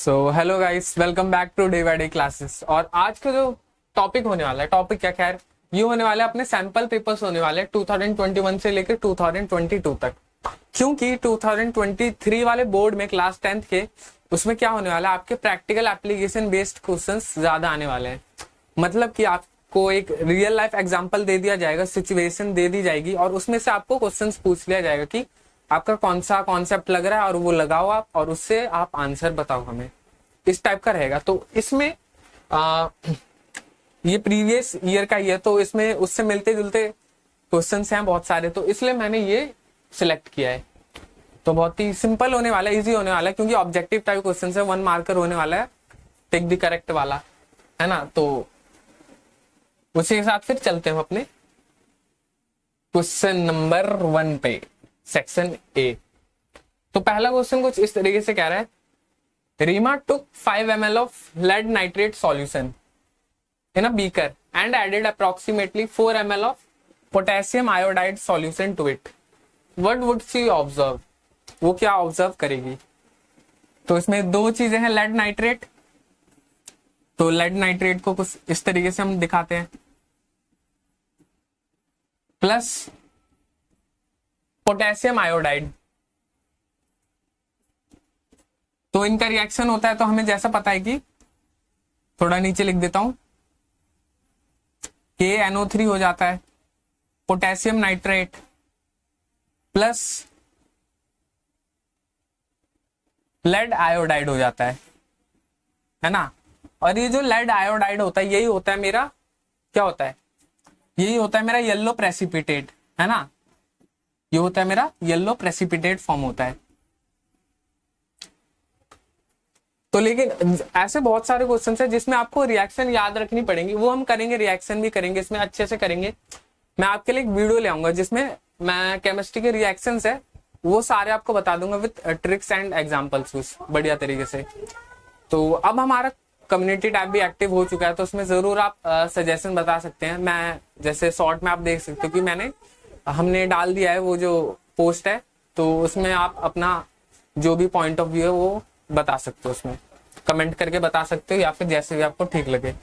So hello guys, welcome back to day by day classes. और आज का जो टॉपिक होने वाला है, टॉपिक क्या खैर ये होने वाला है, अपने सैंपल पेपर्स होने वाले हैं 2021 से लेकर 2022 तक। क्योंकि 2023 वाले बोर्ड में क्लास 10th के उसमें क्या होने वाला है, आपके प्रैक्टिकल एप्लीकेशन बेस्ड क्वेश्चंस ज्यादा आने वाले हैं। मतलब कि आपको एक रियल लाइफ एग्जांपल दे दिया जाएगा, सिचुएशन दे दी जाएगी और उसमें से आपको क्वेश्चंस पूछ लिया जाएगा कि आपका कौन सा कॉन्सेप्ट लग रहा है और वो लगाओ आप और उससे आप आंसर बताओ हमें। इस टाइप का रहेगा। तो इसमें ये प्रीवियस ईयर का ही है, तो इसमें उससे मिलते जुलते क्वेश्चंस हैं बहुत सारे, तो इसलिए मैंने ये सिलेक्ट किया है। तो बहुत ही सिंपल होने वाला है, इजी होने वाला है, क्योंकि ऑब्जेक्टिव टाइप क्वेश्चन है, 1 मार्कर होने वाला है, टिक द करेक्ट वाला है ना। तो उसी के साथ फिर चलते हैं अपने क्वेश्चन नंबर 1 पे, सेक्शन ए। तो पहला क्वेश्चन कुछ इस तरीके से कह रहा है, Reema took 5 ml of lead nitrate solution in a beaker and added approximately 4 ml of potassium iodide solution to it. What would she observe? वो क्या ऑब्जर्व करेगी? तो इसमें दो चीजें हैं, लेड नाइट्रेट। तो लेड नाइट्रेट को कुछ इस तरीके से हम दिखाते हैं, प्लस पोटेशियम आयोडाइड। तो इनका रिएक्शन होता है, तो हमें जैसा पता है कि थोड़ा नीचे लिख देता हूं, KNO3 हो जाता है, potassium nitrate plus lead iodide हो जाता है ना। और ये जो लेड आयोडाइड होता है, यही होता है मेरा, क्या होता है, यही होता है मेरा येलो प्रेसिपिटेट, है ना। ये होता है मेरा येलो प्रेसिपिटेट फॉर्म होता है। तो लेकिन ऐसे बहुत सारे क्वेश्चन है जिसमें आपको रिएक्शन याद रखनी पड़ेंगी, वो हम करेंगे, रिएक्शन भी करेंगे, इसमें अच्छे से करेंगे। मैं आपके लिए एक वीडियो ले आऊंगा जिसमें मैं केमिस्ट्री के रिएक्शंस है वो सारे आपको बता दूंगा विद ट्रिक्स एंड एग्जांपल्स बढ़िया तरीके से। तो अब हमारा कम्युनिटी टैब भी एक्टिव हो चुका है, तो उसमें जरूर आप सजेशन बता सकते हैं। मैं जैसे शॉर्ट में आप देख सकते हो कि हमने डाल दिया है वो जो पोस्ट है, तो उसमें आप अपना जो भी पॉइंट ऑफ व्यू है वो बता सकते हो, उसमें कमेंट करके बता सकते हो, या फिर जैसे भी आपको ठीक लगे।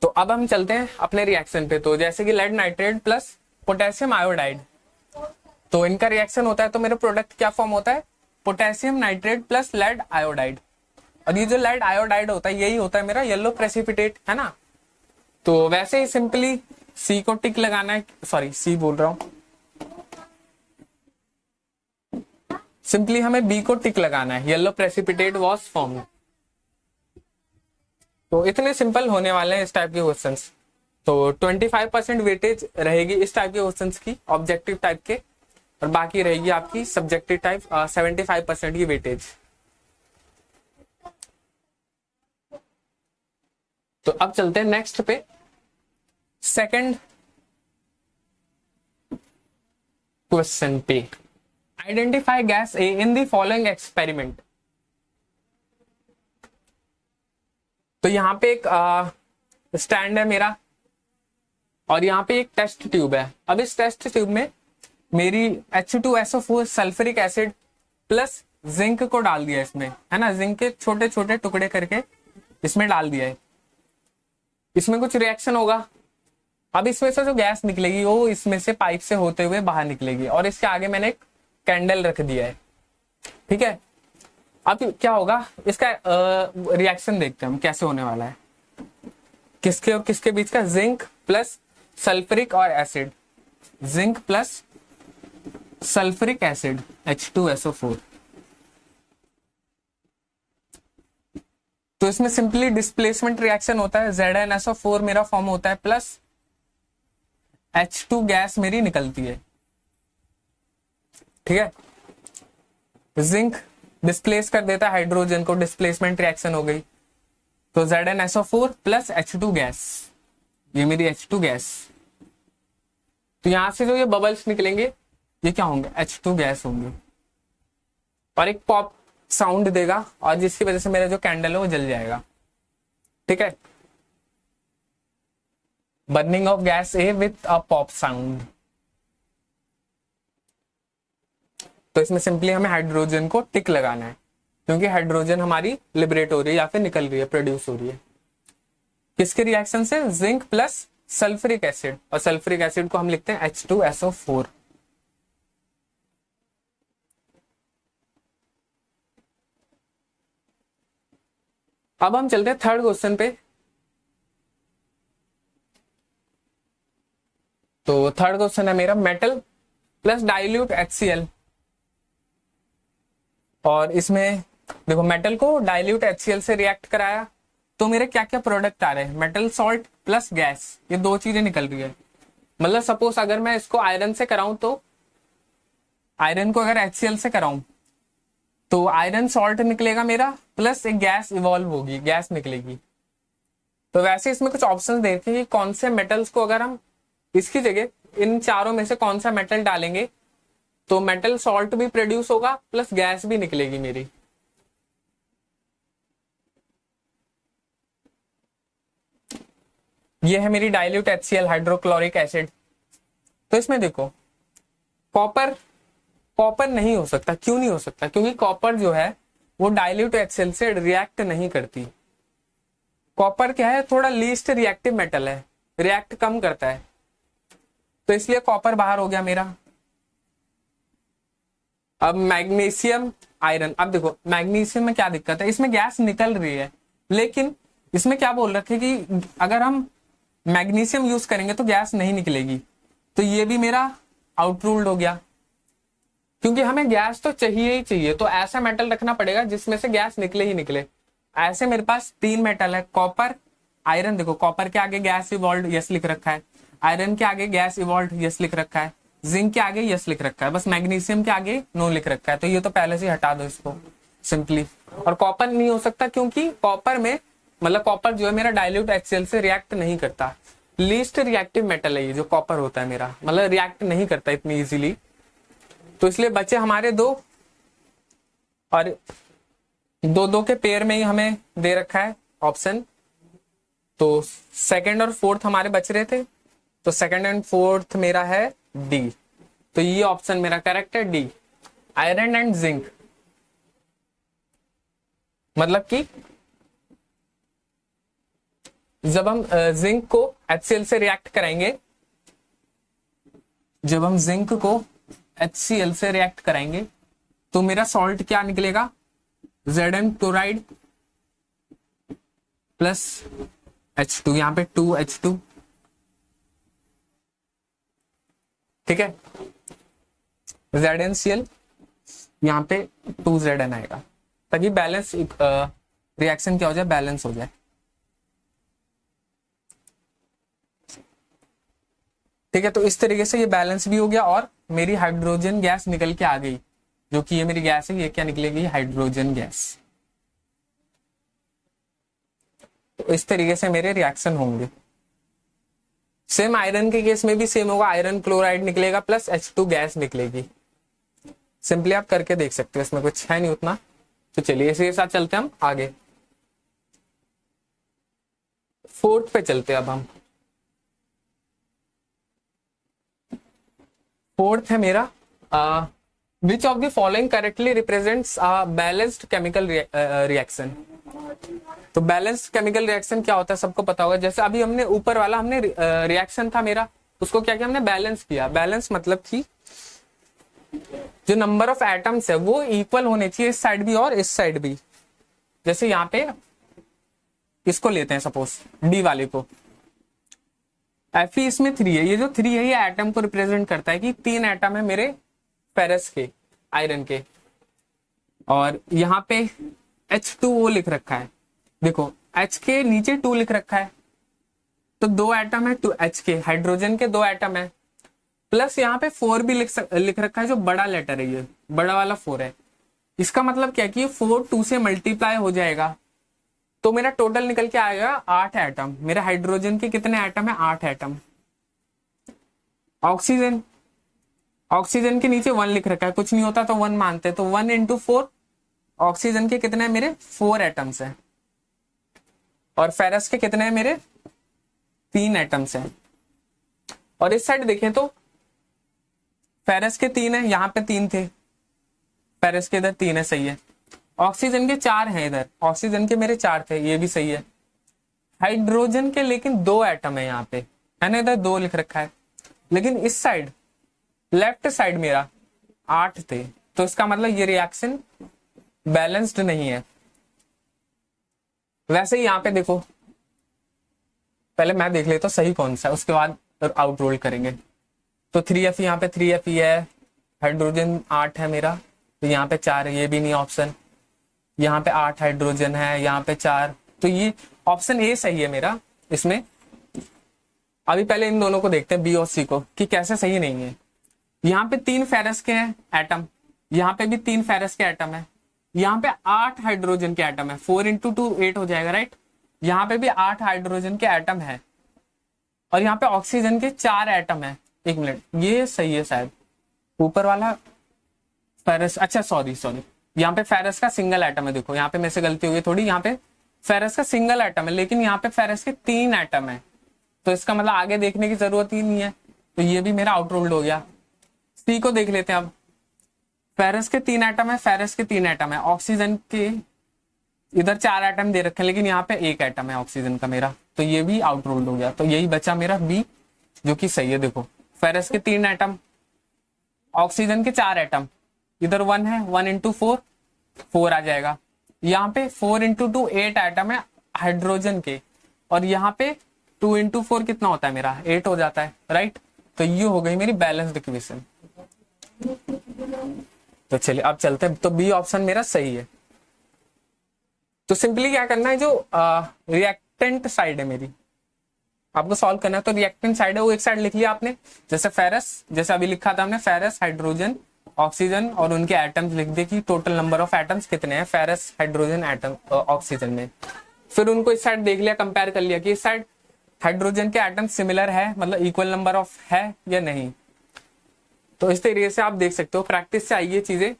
तो अब हम चलते हैं अपने रिएक्शन पे। तो जैसे कि lead nitrate plus potassium iodide, तो इनका रिएक्शन होता है, तो मेरा प्रोडक्ट क्या फॉर्म होता है, potassium nitrate plus lead iodide. और ये जो लेड आयोडाइड होता है, यही होता है मेरा येलो प्रेसिपिटेट, है ना। तो वैसे ही सिंपली सी को टिक लगाना है, सॉरी सी बोल रहा हूं, सिंपली हमें बी को टिक लगाना है, येलो प्रेसिपिटेट वाज फॉर्म्ड। तो इतने सिंपल होने वाले हैं इस टाइप के क्वेश्चंस। तो 25% वेटेज रहेगी इस टाइप के क्वेश्चंस की, ऑब्जेक्टिव टाइप के, और बाकी रहेगी आपकी सब्जेक्टिव टाइप 75% की वेटेज। तो अब चलते हैं नेक्स्ट पे, सेकंड क्वेश्चन पे। Identify gas A in the following experiment. तो यहां पे एक स्टैंड है मेरा, और यहाँ पे एक टेस्ट ट्यूब है। अब इस टेस्ट ट्यूब में मेरी H2SO4 sulphuric acid plus zinc को डाल दिया इसमें, है ना। जिंक के छोटे छोटे टुकड़े करके इसमें डाल दिया है। इसमें कुछ रिएक्शन होगा। अब इसमें से जो गैस निकलेगी वो इसमें से पाइप से होते हुए बाहर निकलेगी, और इसके आगे मैंने एक कैंडल रख दिया है, ठीक है। अब क्या होगा, इसका रिएक्शन देखते हैं हम कैसे होने वाला है, किसके और किसके बीच का, जिंक प्लस सल्फ्यूरिक और acid, zinc plus sulphuric acid H2SO4। तो इसमें सिंपली डिस्प्लेसमेंट रिएक्शन होता है, ZnSO4 मेरा फॉर्म होता है, प्लस H2 गैस मेरी निकलती है, ठीक है। जिंक डिस्प्लेस कर देता है हाइड्रोजन को, डिस्प्लेसमेंट रिएक्शन हो गई। तो ZnSO4 प्लस H2 गैस, ये मेरी H2 गैस। तो यहां से जो ये बबल्स निकलेंगे ये क्या होंगे, H2 गैस होंगे, और एक पॉप साउंड देगा, और जिसकी वजह से मेरा जो कैंडल है वो जल जाएगा, ठीक है। Burning of gas A with a pop sound. तो इसमें सिंपली हमें हाइड्रोजन को टिक लगाना है। क्योंकि हाइड्रोजन हमारी लिबरेट हो रही है या फिर निकल रही है, प्रोड्यूस हो रही है। किसके रिएक्शन से? जिंक प्लस सल्फ्यूरिक एसिड, और सल्फ्यूरिक एसिड को हम लिखते हैं H2SO4। अब हम चलते हैं थर्ड क्वेश्चन पे। तो थर्ड क्वेश्चन है मेरा मेटल प्लस डाइल्यूट HCl, और इसमें देखो मेटल को डाइल्यूट HCl से रिएक्ट कराया तो मेरे क्या क्या प्रोडक्ट आ रहे हैं? मेटल सॉल्ट प्लस गैस, ये दो चीजें निकल रही है। मतलब सपोज अगर मैं इसको आयरन से कराऊं, तो आयरन को अगर HCl से कराऊं तो आयरन सॉल्ट निकलेगा मेरा, प्लस एक गैस इवॉल्व होगी, गैस निकलेगी। तो वैसे इसमें कुछ ऑप्शन देखे कि कौन से मेटल्स को अगर हम इसकी जगह इन चारों में से कौन सा मेटल डालेंगे तो मेटल सॉल्ट भी प्रोड्यूस होगा प्लस गैस भी निकलेगी मेरी। ये है मेरी डाइल्यूट HCl, हाइड्रोक्लोरिक एसिड। तो इसमें देखो कॉपर, कॉपर नहीं हो सकता। क्यों नहीं हो सकता? क्योंकि कॉपर जो है वो डाइल्यूट HCl से रिएक्ट नहीं करती। कॉपर क्या है? थोड़ा लीस्ट रिएक्टिव मेटल है, रिएक्ट कम करता है, तो इसलिए कॉपर बाहर हो गया मेरा। अब मैग्नीशियम, आयरन। अब देखो मैग्नीशियम में क्या दिक्कत है? इसमें गैस निकल रही है, लेकिन इसमें क्या बोल रखे कि अगर हम मैग्नीशियम यूज करेंगे तो गैस नहीं निकलेगी, तो ये भी मेरा आउट रूल्ड हो गया, क्योंकि हमें गैस तो चाहिए ही चाहिए। तो ऐसा मेटल रखना पड़ेगा जिसमें से गैस निकले ही निकले। ऐसे मेरे पास तीन मेटल है, कॉपर, आयरन। देखो कॉपर के आगे गैस इवॉल्व यस लिख रखा है, आयरन के आगे गैस इवॉल्व यस लिख रखा है, जिंक के आगे यस लिख रखा है, बस मैग्नीशियम के आगे नो लिख रखा है। तो ये तो पहले से हटा दो इसको सिंपली। और कॉपर नहीं हो सकता क्योंकि कॉपर में मतलब कॉपर जो है मेरा डाइल्यूट HCl से रिएक्ट नहीं करता। लीस्ट रिएक्टिव मेटल है ये जो कॉपर होता है मेरा, मतलब रिएक्ट नहीं करता इतनी इजीली। तो इसलिए बचे हमारे दो, और दो दो के पेयर में ही हमें दे रखा है ऑप्शन। तो सेकंड और फोर्थ हमारे बच रहे थे, तो सेकंड एंड फोर्थ मेरा है डी। तो ये ऑप्शन मेरा करेक्ट है, डी, आयरन एंड जिंक। मतलब कि जब हम जिंक को HCl से रिएक्ट कराएंगे, जब हम जिंक को HCl से रिएक्ट कराएंगे तो मेरा सॉल्ट क्या निकलेगा? Zn क्लोराइड प्लस H2, यहां पे 2H2, ठीक है। ZnCl यहां पे 2Zn आएगा, ताकि बैलेंस रिएक्शन क्या हो जाए, बैलेंस हो जाए। ठीक है, तो इस तरीके से ये बैलेंस भी हो गया और मेरी हाइड्रोजन गैस निकल के आ गई, जो कि ये मेरी गैस है, ये क्या निकलेगी? Hydrogen gas. तो इस तरीके से मेरे रिएक्शन होंगे। सेम आयरन के केस में भी सेम होगा, आयरन क्लोराइड निकलेगा प्लस H2 गैस निकलेगी। सिंपली आप करके देख सकते हो, इसमें कुछ है नहीं उतना। तो चलिए इसी के साथ चलते हैं हम आगे, फोर्थ पे चलते हैं अब हम। फोर्थ है मेरा विच of the following correctly represents balanced chemical reaction. तो बैलेंस्ड केमिकल रिएक्शन क्या होता है सबको पता होगा। जैसे अभी हमने ऊपर वाला हमने रिएक्शन था मेरा, उसको क्या किया हमने? बैलेंस किया। बैलेंस मतलब कि जो नंबर ऑफ एटम्स है वो इक्वल होने चाहिए, इस साइड भी और इस साइड भी। जैसे यहाँ पे इसको लेते हैं सपोज डी वाले को, Fe इसमें 3 है, ये जो 3 है ये एटम को रिप्रेजेंट करता है कि 3 एटम है मेरे फेरस के, आयरन के। और यहाँ पे H2O लिख रखा है, देखो H के नीचे 2 लिख रखा है, तो 2 एटम है, 2 H के, हाइड्रोजन के 2 एटम है, प्लस यहाँ पे 4 भी लिख रखा है, जो बड़ा लेटर है, ये बड़ा वाला 4 है। इसका मतलब क्या कि 4 2 से मल्टीप्लाई हो जाएगा, तो मेरा टोटल निकल के आएगा 8 एटम। मेरे हाइड्रोजन के कितने एटम है? 8 एटम। ऑक्सीजन, ऑक्सीजन के नीचे 1 लिख रखा है, कुछ नहीं होता तो 1 मानते, तो 1 into 4, ऑक्सीजन के कितने हैं मेरे? 4 एटम्स हैं। और फेरस के कितने हैं मेरे? 3 एटम्स हैं। और इस साइड देखें तो फेरस के 3 है, यहाँ पे 3 थे, फेरस के इधर 3 है, सही है। ऑक्सीजन के 4 हैं इधर, ऑक्सीजन के मेरे 4 थे, ये भी सही है। हाइड्रोजन के लेकिन 2 एटम है यहाँ पे, है ना, इधर 2 लिख रखा है, लेकिन इस साइड लेफ्ट साइड मेरा 8 थे, तो इसका मतलब ये रिएक्शन बैलेंस्ड नहीं है। वैसे ही यहाँ पे देखो, पहले मैं देख लेता हूँ सही कौन सा है, उसके बाद आउट रोल करेंगे। तो 3F यहाँ पे 3F है, हाइड्रोजन 8 है मेरा, तो यहाँ पे 4 है, ये भी नहीं ऑप्शन। यहाँ पे 8 हाइड्रोजन है, यहाँ पे 4, तो ये ऑप्शन ए सही है मेरा इसमें। अभी पहले इन दोनों को देखते हैं, बी और सी को, कि कैसे सही नहीं है। यहाँ पे 3 फेरस के हैं एटम, यहाँ पे भी 3 फेरस के एटम है, यहाँ पे 8 हाइड्रोजन के एटम है, 4 × 2 8 हो जाएगा, राइट। यहाँ पे भी 8 हाइड्रोजन के एटम है, और यहाँ पे ऑक्सीजन के 4 एटम है। एक मिनट, ये सही है शायद, ऊपर वाला फेरस, अच्छा सॉरी, यहाँ पे फेरस का सिंगल एटम है, देखो यहाँ पे मेरे से गलती हुई थोड़ी, यहाँ पे फेरस का सिंगल एटम है, लेकिन यहाँ पे फेरस के 3 एटम है, तो इसका मतलब आगे देखने की जरूरत ही नहीं है, तो ये भी मेरा आउटरोल्ड हो गया। सी को देख लेते हैं अब, फेरस के 3 एटम है, फेरस के 3 एटम है, ऑक्सीजन के इधर 4 एटम दे रखे हैं, लेकिन यहाँ पे 1 एटम है ऑक्सीजन का मेरा, तो ये भी आउटरोल्ड हो गया। तो यही बचा मेरा बी, जो कि सही है। देखो फेरस के 3 एटम, ऑक्सीजन के 4 एटम, इधर 1 है, 1 × 4 4 आ जाएगा। यहाँ पे 4 × 2 8 एटम है हाइड्रोजन के, और यहाँ पे 2 × 4 कितना होता है मेरा, 8 हो जाता है, राइट। तो ये हो गई मेरी बैलेंस्ड इक्वेशन। तो चलिए अब चलते हैं, तो बी ऑप्शन मेरा सही है। तो सिंपली क्या करना है, जो रिएक्टेंट साइड है मेरी, आपको सॉल्व करना है। तो रिएक्टेंट साइड है वो एक साइड लिख लिया आपने, जैसे फेरस, जैसे अभी लिखा था हमने, फेरस, हाइड्रोजन, ऑक्सीजन, और उनके एटम्स लिख दे कि टोटल नंबर ऑफ एटम्स कितने हैं फेरस, हाइड्रोजन, एटम, ऑक्सीजन में। फिर उनको इस साइड देख लिया, कंपेयर कर लिया कि इस साइड हाइड्रोजन के एटम सिमिलर है, मतलब इक्वल नंबर ऑफ है या नहीं। तो इस तरीके से आप देख सकते हो, प्रैक्टिस से आई ये चीजें।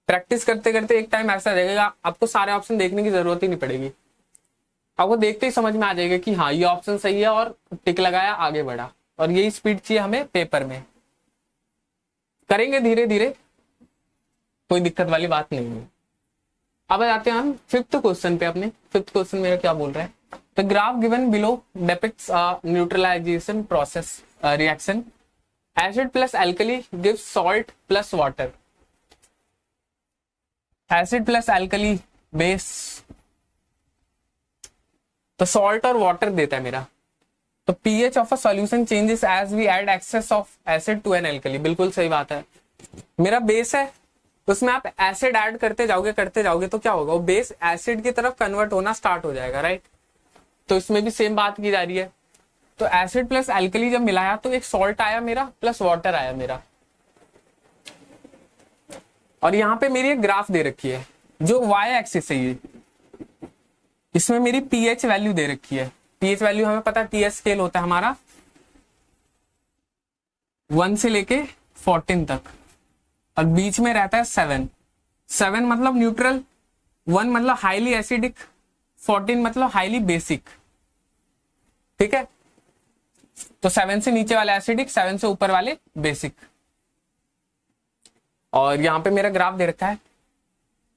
प्रैक्टिस करते करते एक टाइम ऐसा रहेगा, आपको सारे ऑप्शन देखने की जरूरत ही नहीं पड़ेगी, आपको देखते ही समझ में आ जाएगा कि हाँ ये ऑप्शन सही है, और टिक लगाया, आगे बढ़ा। और यही स्पीड चाहिए हमें पेपर में। करेंगे धीरे धीरे, कोई दिक्कत वाली बात नहीं है। अब आते हैं हम 5th क्वेश्चन पे अपने। 5th क्वेश्चन मेरा क्या बोल रहा है, the graph given below depicts neutralisation process reaction acid plus alkali gives salt plus water. Acid plus alkali base, तो सॉल्ट और वाटर देता है मेरा। तो pH of a solution changes as we add excess of acid to an alkali. बिल्कुल सही बात है, मेरा बेस है, उसमें आप एसिड ऐड करते जाओगे तो क्या होगा, वो बेस एसिड की तरफ कन्वर्ट होना स्टार्ट हो जाएगा, राइट। तो इसमें भी सेम बात की जा रही है। तो एसिड प्लस एल्कली जब मिलाया तो एक सॉल्ट आया मेरा, प्लस वाटर आया मेरा। और यहाँ पे मेरी एक ग्राफ दे रखी है जो y एक्सिस है, ये इसमें मेरी pH वैल्यू दे रखी है। pH वैल्यू हमें पता है, TS स्केल होता है हमारा 1 से लेके 14 तक, और बीच में रहता है 7 मतलब न्यूट्रल, 1 मतलब हाईली एसिडिक, 14 मतलब हाईली बेसिक, ठीक है। तो 7 से नीचे वाले एसिडिक, 7 से ऊपर वाले बेसिक। और यहाँ पे मेरा ग्राफ दे रखा है,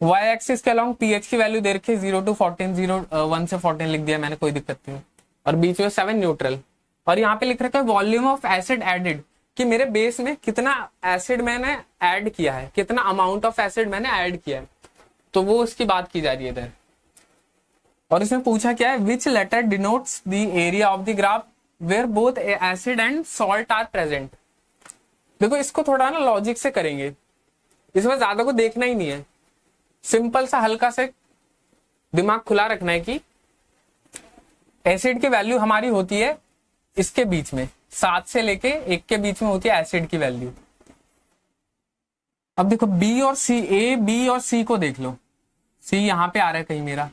y एक्सिस के अलोंग pH की वैल्यू दे रखी है 0 to 14, 1 से 14 लिख दिया मैंने, कोई दिक्कत नहीं। और बीच में 7 न्यूट्रल, और यहाँ पे लिख रखा है वॉल्यूम ऑफ एसिड एडेड, कि मेरे बेस में कितना एसिड मैंने ऐड किया है, कितना अमाउंट ऑफ एसिड मैंने ऐड किया है, तो वो उसकी बात की जा रही है इधर। और इसमें पूछा क्या है, which letter denotes the area of the graph where both acid and salt are present. देखो इसको थोड़ा ना लॉजिक से करेंगे, इसमें ज्यादा को देखना ही नहीं है, सिंपल सा हल्का से दिमाग खुला रखना है कि एसिड की वैल्यू हमारी होती है इसके बीच में, 7 से लेके 1 के बीच में होती है एसिड की वैल्यू। अब देखो बी और सी, ए बी और सी को देख लो, सी यहां पे आ रहा है कहीं मेरा,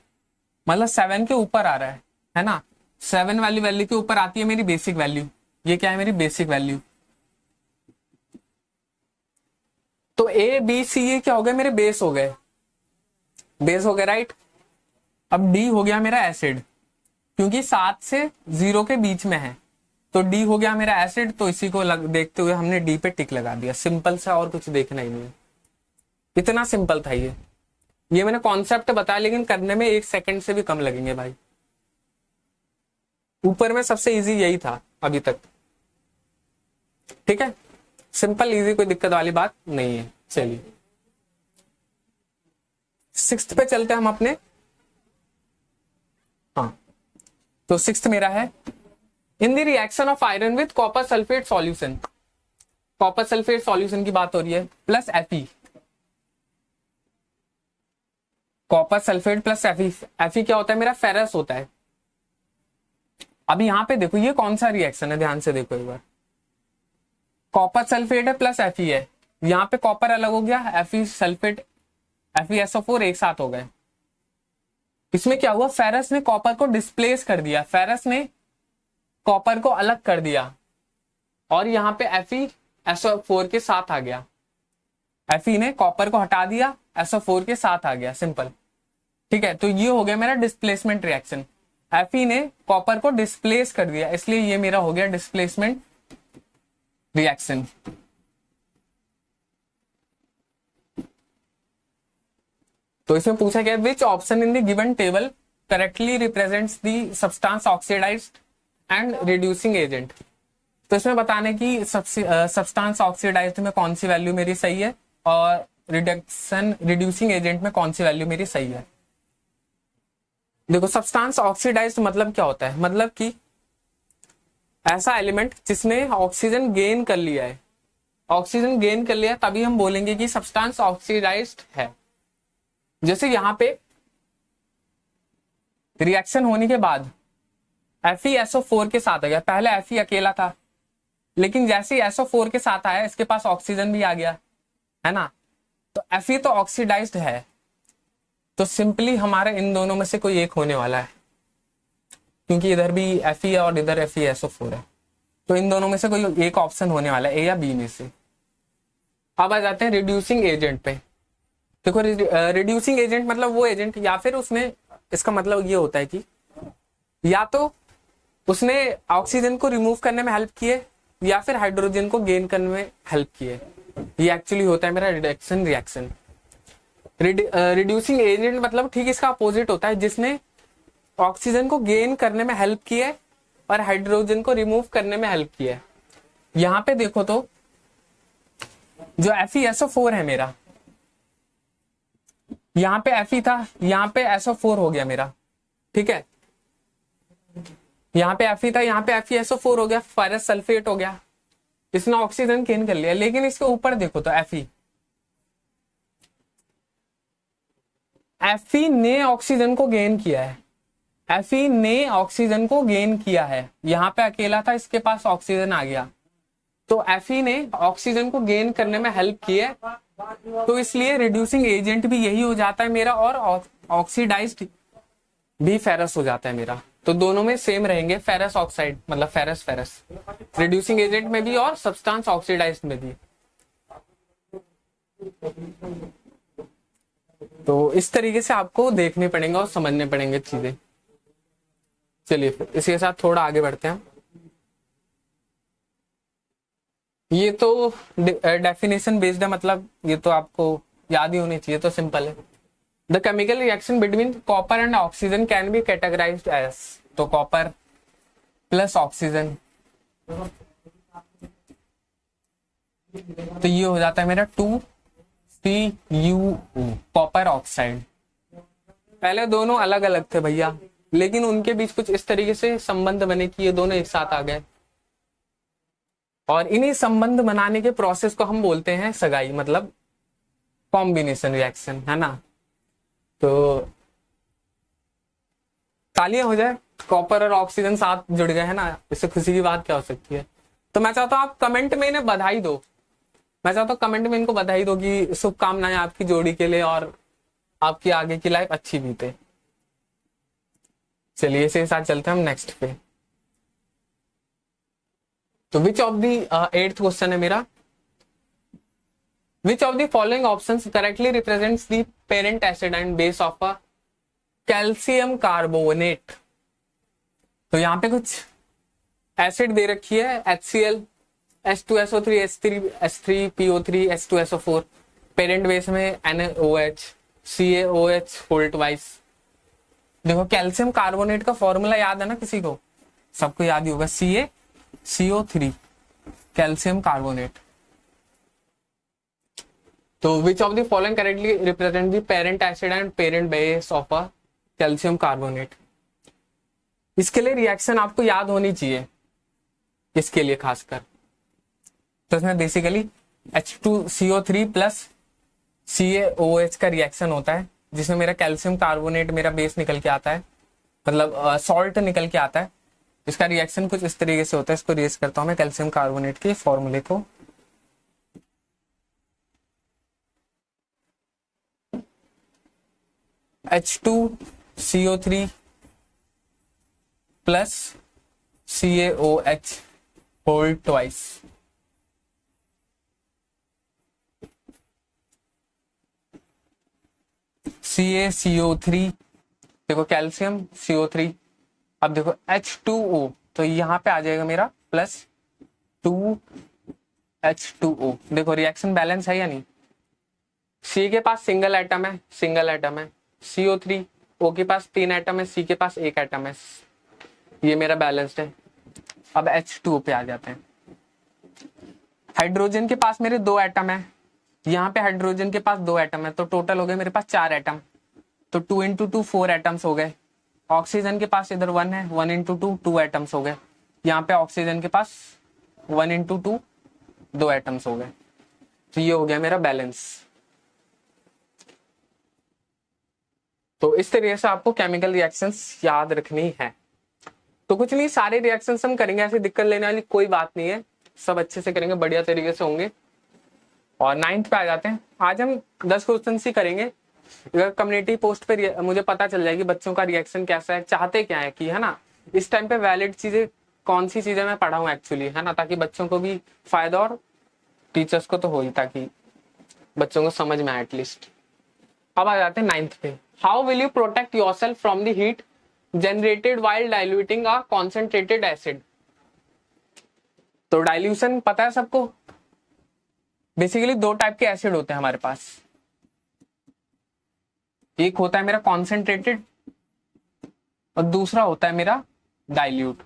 मतलब 7 के ऊपर आ रहा है ना, 7 वाली वैल्यू के ऊपर आती है मेरी बेसिक वैल्यू, ये क्या है मेरी बेसिक वैल्यू। तो ए बी सी ये क्या हो गए, मेरे बेस हो गए, राइट। अब डी हो गया मेरा एसिड, क्योंकि 7 से 0 के बीच में है, तो डी हो गया मेरा एसिड। तो इसी को देखते हुए हमने डी पे टिक लगा दिया, सिंपल सा, और कुछ देखना ही नहीं है। इतना सिंपल था ये मैंने कॉन्सेप्ट बताया, लेकिन करने में 1 सेकंड से भी कम लगेंगे भाई। ऊपर में सबसे इजी यही था अभी तक। ठीक है, सिंपल इजी, कोई दिक्कत वाली बात नहीं है। चलिए 6th पे चलते हैं हम अपने। हाँ, तो 6th मेरा है, in the reaction of iron with copper sulphate solution. Copper sulphate solution की बात हो रही है, plus Fe, copper sulphate plus Fe। Fe क्या होता है मेरा? फेरस होता है। अभी यहां पे देखो ये कौन सा रिएक्शन है, ध्यान से देखो एक बार। कॉपर सल्फेट है प्लस Fe है, यहां पे कॉपर अलग हो गया, Fe सल्फेट FeSO4 एक साथ हो गए। इसमें क्या हुआ? फेरस ने कॉपर को डिस्प्लेस कर दिया, फेरस ने कॉपर को अलग कर दिया, और यहां पे FeSO4 के साथ आ गया। Fe ने कॉपर को हटा दिया, SO4 के साथ आ गया, सिंपल। ठीक है, तो ये हो गया मेरा डिस्प्लेसमेंट रिएक्शन। Fe ने कॉपर को डिस्प्लेस कर दिया, इसलिए ये मेरा हो गया डिस्प्लेसमेंट रिएक्शन। तो इसमें पूछा गया which option in the given table correctly represents the substance oxidised and reducing agent. तो इसमें बताने की सब्सटेंस ऑक्सीडाइज्ड में कौन सी वैल्यू मेरी सही है और रिड्यूसिंग एजेंट में कौन सी वैल्यू मेरी सही है। देखो सब्सटेंस ऑक्सीडाइज्ड मतलब क्या होता है? मतलब कि ऐसा एलिमेंट जिसने ऑक्सीजन गेन कर लिया है, ऑक्सीजन गेन कर लिया तभी हम बोलेंगे कि सब्सटेंस ऑक्सीडाइज्ड है। जैसे यहां पे रिएक्शन होने के बाद FeSO4 के साथ आ गया, पहले Fe अकेला था, लेकिन जैसे ही SO4 के साथ आया इसके पास ऑक्सीजन भी आ गया, है ना। तो Fe तो ऑक्सीडाइज्ड है, तो सिंपली हमारे इन दोनों में से कोई एक होने वाला है, क्योंकि इधर भी Fe है और इधर FeSO4 है, तो इन दोनों में से कोई एक ऑप्शन होने वाला है, ए या बी में से। अब आ जाते हैं रिड्यूसिंग एजेंट पे। देखो रिड्यूसिंग एजेंट मतलब वो एजेंट, या फिर उसने, इसका मतलब ये होता है कि या तो उसने ऑक्सीजन को रिमूव करने में हेल्प किए या फिर हाइड्रोजन को गेन करने में हेल्प किए। ये एक्चुअली होता है मेरा रिडक्शन रिएक्शन। रिड्यूसिंग एजेंट मतलब ठीक इसका अपोजिट होता है, जिसने ऑक्सीजन को गेन करने में हेल्प किया और हाइड्रोजन को रिमूव करने में हेल्प किया। यहां पे देखो तो जो FeSO4 है मेरा, यहां पे Fe था, यहां पे SO4 हो गया मेरा। ठीक है, यहां पे Fe था, यहां पे FeSO4 हो गया, फेरस सल्फेट हो गया, इसने ऑक्सीजन गेन कर लिया। लेकिन इसके ऊपर देखो तो Fe ने ऑक्सीजन को गेन किया है, Fe ने ऑक्सीजन को गेन किया है। यहां पे अकेला था, इसके पास ऑक्सीजन आ गया, तो Fe ने ऑक्सीजन को गेन करने में हेल्प की है, तो इसलिए रिड्यूसिंग एजेंट भी यही हो जाता है मेरा, और ऑक्सीडाइज्ड भी फेरस हो जाता है मेरा। तो दोनों में सेम रहेंगे, फेरस ऑक्साइड मतलब फेरस फेरस, रिड्यूसिंग एजेंट में भी और सब्सटेंस ऑक्सीडाइज्ड में भी। तो इस तरीके से आपको देखने पड़ेंगे और समझने पड़ेंगे चीजें। चलिए फिर इसके साथ थोड़ा आगे बढ़ते हैं। ये तो डेफिनेशन बेस्ड है, मतलब ये तो आपको याद ही होनी चाहिए, तो सिंपल है। The chemical reaction between copper and oxygen can be categorised as, तो कॉपर प्लस ऑक्सीजन, तो ये हो जाता है मेरा 2CuO, कॉपर ऑक्साइड। पहले दोनों अलग अलग थे भैया, लेकिन उनके बीच कुछ इस तरीके से संबंध बने कि ये दोनों एक साथ आ गए, और इन्हीं संबंध बनाने के प्रोसेस को हम बोलते हैं सगाई, मतलब कॉम्बिनेशन रिएक्शन, है ना। तो तालियां हो जाए, कॉपर और ऑक्सीजन साथ जुड़ गए, है ना, इससे खुशी की बात क्या हो सकती है। तो मैं चाहता हूं आप कमेंट में इन्हें बधाई दो, मैं चाहता हूं कमेंट में इनको बधाई दो कि शुभकामनाएं आपकी जोड़ी के लिए और आपकी आगे की लाइफ अच्छी बीते। चलिए इसे साथ चलते हैं हम नेक्स्ट पे। तो which of the 8th question है मेरा, विच of the following options correctly represents the parent acid and base of a calcium carbonate. तो यहां पे कुछ एसिड दे रखी है, HCl, H2SO3, H3PO3, H2SO4, parent base में NaOH, CaOH होल ट्वाइस। देखो कैल्शियम कार्बोनेट का फॉर्मूला याद है ना किसी को? सबको याद ही होगा, CaCO3 कैल्शियम कार्बोनेट। तो which of the following correctly represent the parent acid and parent base of a calcium carbonate? इसके लिए रिएक्शन आपको याद होनी चाहिए, इसके लिए खासकर। तो इसमें बेसिकली H2CO3 प्लस CaOH का रिएक्शन होता है, जिसमें मेरा कैल्शियम कार्बोनेट मेरा बेस निकल के आता है, मतलब सॉल्ट निकल के आता है। इसका रिएक्शन कुछ इस तरीके से होता है। इसको रेस करता हूं मैं कैल्शियम कार्बोनेट के फॉर्मूले को। H2CO3 plus CaOH whole twice. CaCO3, देखो कैल्शियम CO3, अब देखो H2O, तो यहाँ पे आ जाएगा मेरा प्लस 2H2O। देखो रिएक्शन बैलेंस है या नहीं? C के पास सिंगल एटम है, CO3, O के पास 3 एटम है, C के पास 1 एटम है। ये मेरा बैलेंस्ड है। अब H2O पे आ जाते हैं। हाइड्रोजन के पास मेरे 2 एटम है, यहाँ पे हाइड्रोजन के पास 2 एटम है, तो टोटल हो गए मेरे पास 4 एटम। तो 2 × 2 4 एटम्स हो गए। ऑक्सीजन के पास इधर 1 है, 1 × 2 2 एटम्स हो गए। यहाँ पे ऑक्सीजन के पास 1 × 2 2 एटम्स हो गए। तो ये हो गया मेरा बैलेंस। तो इस तरीके से आपको केमिकल रिएक्शंस याद रखनी है। तो कुछ नहीं, सारे रिएक्शंस हम करेंगे, ऐसी दिक्कत लेने वाली कोई बात नहीं है, सब अच्छे से करेंगे, बढ़िया तरीके से होंगे। और 9th पे आ जाते हैं। आज हम 10 क्वेश्चन ही करेंगे। अगर कम्युनिटी पोस्ट पे मुझे पता चल जाएगी बच्चों का रिएक्शन कैसा है, चाहते क्या है कि, है ना, इस टाइम पे वैलिड चीजें कौन सी चीजें मैं पढ़ाऊं एक्चुअली, है ना, ताकि बच्चों को भी फायदा और टीचर्स को तो हो ही, ताकि बच्चों को समझ में आए एटलीस्ट। अब आ जाते हैं 9th पे। How will you protect yourself from the heat generated while diluting a concentrated acid? तो डाइल्यूशन पता है सबको। बेसिकली 2 टाइप के एसिड होते हैं हमारे पास। एक होता है मेरा कॉन्सेंट्रेटेड और दूसरा होता है मेरा डाइल्यूट।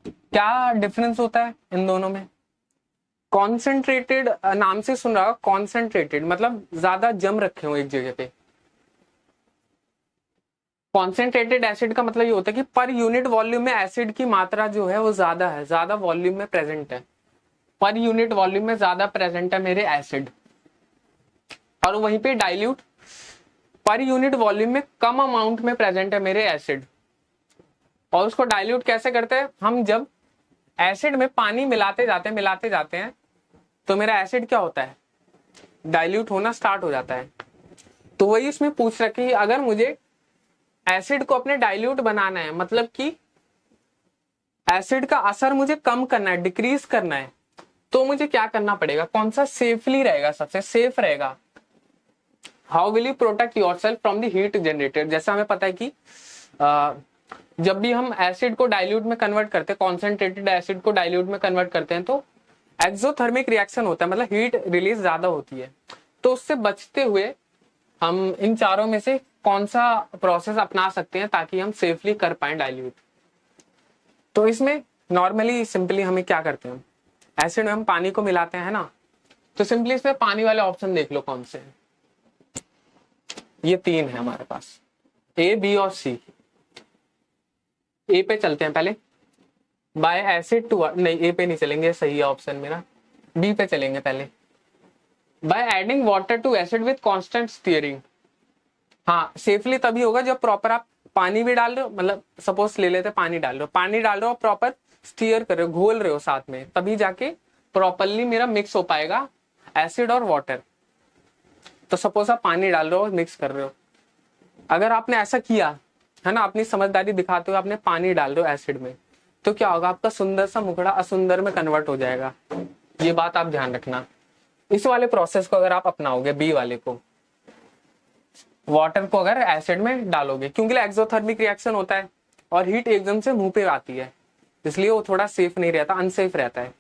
क्या डिफरेंस होता है इन दोनों में? कॉन्सेंट्रेटेड नाम से सुन रहा, कॉन्सेंट्रेटेड मतलब ज्यादा जम रखे हो एक जगह पे। कॉन्सेंट्रेटेड एसिड का मतलब ये होता है कि पर यूनिट वॉल्यूम में एसिड की मात्रा जो है वो ज्यादा है, ज्यादा वॉल्यूम में प्रेजेंट है, पर यूनिट वॉल्यूम में ज्यादा प्रेजेंट है मेरे एसिड। और वहीं पे डाइल्यूट पर यूनिट वॉल्यूम में कम अमाउंट में प्रेजेंट है मेरे एसिड। और उसको डाइल्यूट कैसे करते हैं हम? जब एसिड में पानी मिलाते जाते हैं तो मेरा एसिड क्या होता है? डाइल्यूट होना स्टार्ट हो जाता है। तो वही इसमें पूछ रखी है, अगर मुझे एसिड को अपने डाइल्यूट बनाना है, मतलब कि एसिड का असर मुझे कम करना है, डिक्रीज करना है, तो मुझे क्या करना पड़ेगा? कौन सा सेफली रहेगा, सबसे सेफ रहेगा? How will you protect yourself from the heat generated? जैसा हमें पता है कि जब भी हम एसिड को डाइल्यूट में कन्वर्ट करते हैं, कॉन्सेंट्रेटेड एसिड को डाइल्यूट में कन्वर्ट करते हैं, तो एक्सोथर्मिक रिएक्शन होता है, मतलब हीट रिलीज ज्यादा होती है। तो उससे बचते हुए हम इन चारों में से कौन सा प्रोसेस अपना सकते हैं ताकि हम सेफली कर पाए डाइल्यूट? तो इसमें नॉर्मली सिंपली हमें क्या करते हैं, एसिड में हम पानी को मिलाते हैं ना, तो सिंपली इसमें पानी वाले ऑप्शन देख लो कौन से हैं। ये 3 है हमारे पास, A, B और C। ए पे चलते हैं पहले। बाय एसिड टू, नहीं ए पे नहीं चलेंगे, सही है ऑप्शन मेरा, बी पे चलेंगे पहले। By adding water to acid with constant stirring. हाँ, सेफली तभी होगा जब प्रॉपर आप पानी भी डाल रहे हो, मतलब सपोज ले लेते पानी डाल रहे हो प्रॉपर स्टीयर कर रहे हो, घोल रहे हो साथ में, तभी जाके प्रॉपरली मेरा मिक्स हो पाएगा एसिड और वाटर। तो सपोज आप पानी डाल रहे हो, मिक्स कर रहे हो, अगर आपने ऐसा किया है ना, अपनी समझदारी दिखाते हुए आपने पानी डाल रहे हो एसिड में, तो क्या होगा? आपका सुंदर सा मुखड़ा असुंदर में कन्वर्ट हो जाएगा। ये बात आप ध्यान रखना। इस वाले प्रोसेस को अगर आप अपनाओगे, बी वाले को, वाटर को अगर एसिड में डालोगे, क्योंकि एक्सोथर्मिक रिएक्शन होता है और हीट एकदम से मुंह पे आती है, इसलिए वो थोड़ा सेफ नहीं रहता, अनसेफ रहता है।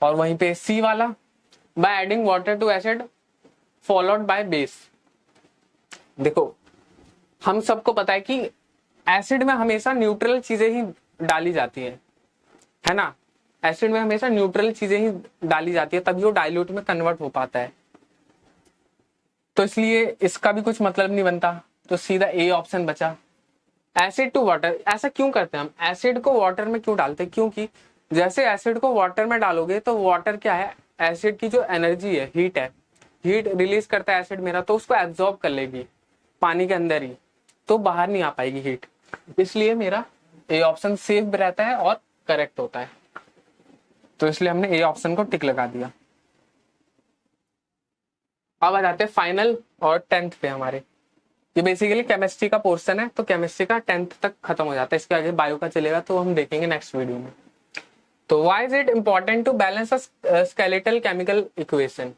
और वहीं पे सी वाला, by adding water to acid followed by base. देखो हम सबको पता है कि एसिड में हमेशा न्यूट्रल चीजें ही डाली जाती है ना। एसिड में हमेशा न्यूट्रल चीजें ही डाली जाती है, तभी वो डाइल्यूट में कन्वर्ट हो पाता है। तो इसलिए इसका भी कुछ मतलब नहीं बनता, तो सीधा ए ऑप्शन बचा। एसिड टू वाटर, ऐसा क्यों करते हैं हम, एसिड को वाटर में क्यों डालते हैं? क्योंकि जैसे एसिड को वाटर में डालोगे तो वाटर क्या है, एसिड की जो एनर्जी है, हीट है, हीट रिलीज करता है एसिड मेरा, तो उसको एब्जॉर्ब कर लेगी पानी के अंदर ही, तो बाहर नहीं आ पाएगी हीट। इसलिए मेरा ए ऑप्शन सेफ रहता है और करेक्ट होता है, तो इसलिए हमने ए ऑप्शन को टिक लगा दिया। अब आ जाते हैं फाइनल और 10th पे हमारे। ये बेसिकली केमिस्ट्री का पोर्शन है, तो केमिस्ट्री का 10th तक खत्म हो जाता है, इसके आगे बायो का चलेगा तो हम देखेंगे नेक्स्ट वीडियो में। तो why is it important to balance a skeletal chemical equation?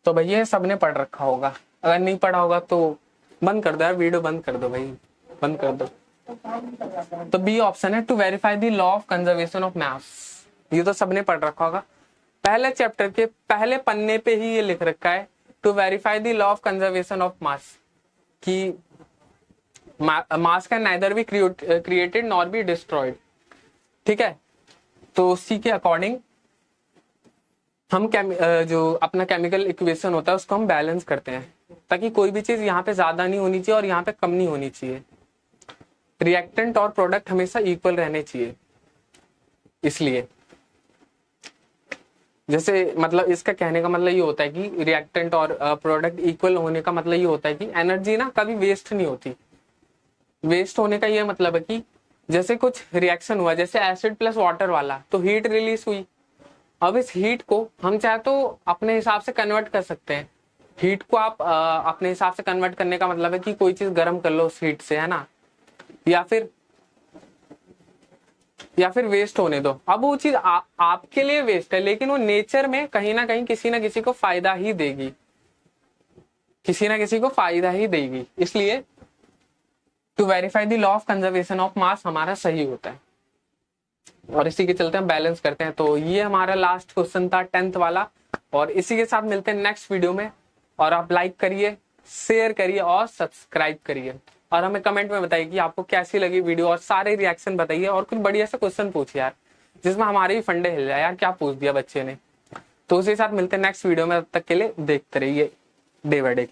तो भैया सबने पढ़ रखा होगा, अगर नहीं पढ़ा होगा तो बंद कर दो यार, वीडियो बंद कर दो भाई, बंद कर दो। तो बी ऑप्शन है to verify the law of conservation of mass. ये तो सबने पढ़ रखा होगा, पहले चैप्टर के पहले पन्ने पे ही ये लिख रखा है, to verify the law of conservation of mass, कि mass can neither be created nor be destroyed. ठीक है, तो उसी के अकॉर्डिंग हम जो अपना केमिकल इक्वेशन होता है उसको हम बैलेंस करते हैं, ताकि कोई भी चीज यहाँ पे ज्यादा नहीं होनी चाहिए और यहाँ पे कम नहीं होनी चाहिए। रिएक्टेंट और प्रोडक्ट हमेशा इक्वल रहने चाहिए। इसलिए जैसे मतलब इसका कहने का मतलब ये होता है कि रिएक्टेंट और प्रोडक्ट इक्वल होने का मतलब ये होता है कि एनर्जी ना कभी वेस्ट नहीं होती। वेस्ट होने का ये मतलब है कि जैसे कुछ रिएक्शन हुआ, जैसे एसिड प्लस वाटर वाला, तो हीट रिलीज हुई। अब इस हीट को हम चाहे तो अपने हिसाब से कन्वर्ट कर सकते हैं। हीट को आप अपने हिसाब से कन्वर्ट करने का मतलब है कि कोई चीज गर्म कर लो उस हीट से, है ना, या फिर वेस्ट होने दो। अब वो चीज आपके लिए वेस्ट है, लेकिन वो नेचर में कहीं ना कहीं किसी ना किसी को फायदा ही देगी, किसी ना किसी को फायदा ही देगी। इसलिए to verify the law of conservation of mass हमारा सही होता है, और इसी के चलते हम बैलेंस करते हैं। तो ये हमारा लास्ट क्वेश्चन था 10th वाला, और इसी के साथ मिलते हैं नेक्स्ट वीडियो में। और आप लाइक करिए, शेयर करिए और सब्सक्राइब करिए, और हमें कमेंट में बताइए कि आपको कैसी लगी वीडियो, और सारे रिएक्शन बताइए, और कुछ बढ़िया सा क्वेश्चन पूछिए यार, जिसमें हमारे भी फंडे हिल जाए यार, क्या पूछ दिया बच्चे ने। तो उसी के साथ मिलते हैं नेक्स्ट वीडियो में, तब तक के लिए देखते रहिए डे बाय डे क्लास।